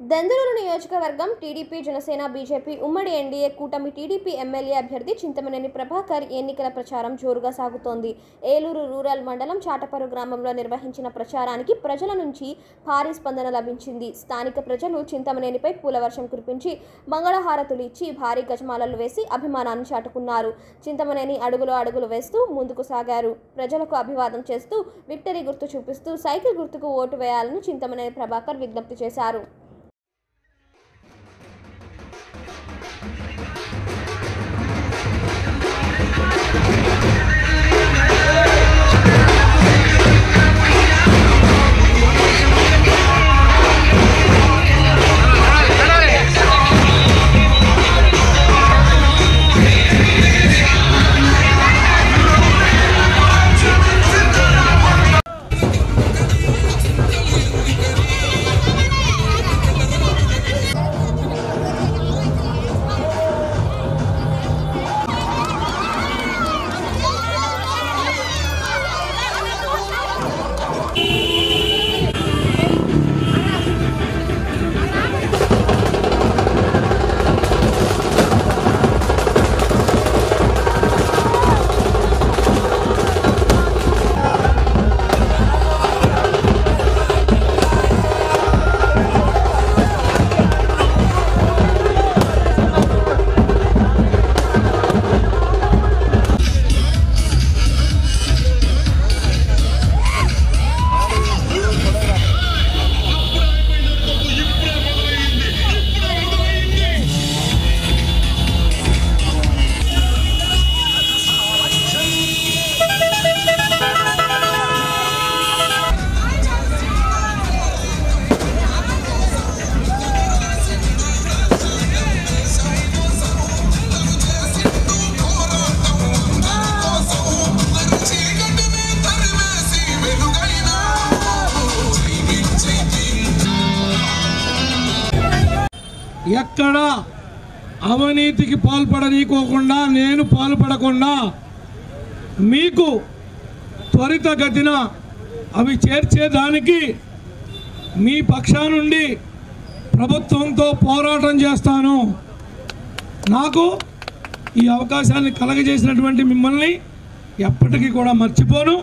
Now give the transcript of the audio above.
దెందులూరు నియోజకవర్గం TDP Janasena BJP ఉమ్మడి NDA కూటమి టీడీపీ ఎమ్మెల్యే అభ్యర్థి చింతమనేని ప్రభాకర్ ఎన్నికల ప్రచారం జోరుగా సాగుతోంది. ఏలూరు రూరల్ మండలం చాటపరు గ్రామంలో నిర్వహించిన ప్రచారానికి ప్రజల నుంచి భారీ స్పందన లభించింది. స్థానిక ప్రజలు చింతమనేనిపై పూలవర్షం కురిపించి మంగళహారతులు ఇచ్చి భారీ గజమాలలు వేసి అభిమానాన్ని చాటుకున్నారు. చింతమనేని అడుగులు వేస్తూ ముందుకు సాగారు. ప్రజలకు అభివాదం చేస్తూ విక్టరీ గుర్తు చూపిస్తూ సైకిల్ గుర్తుకు ఓటు వేయాలని చింతమనేని ప్రభాకర్ విజ్ఞప్తి చేశారు. ఎక్కడ అవినీతికి పాల్పడనీకోకుండా నేను పాల్పడకుండా మీకు త్వరితగతిన అవి చేర్చేదానికి మీ పక్షానుండి ప్రభుత్వంతో పోరాటం చేస్తాను. నాకు ఈ అవకాశాన్ని కలగజేసినటువంటి మిమ్మల్ని ఎప్పటికీ కూడా మర్చిపోను.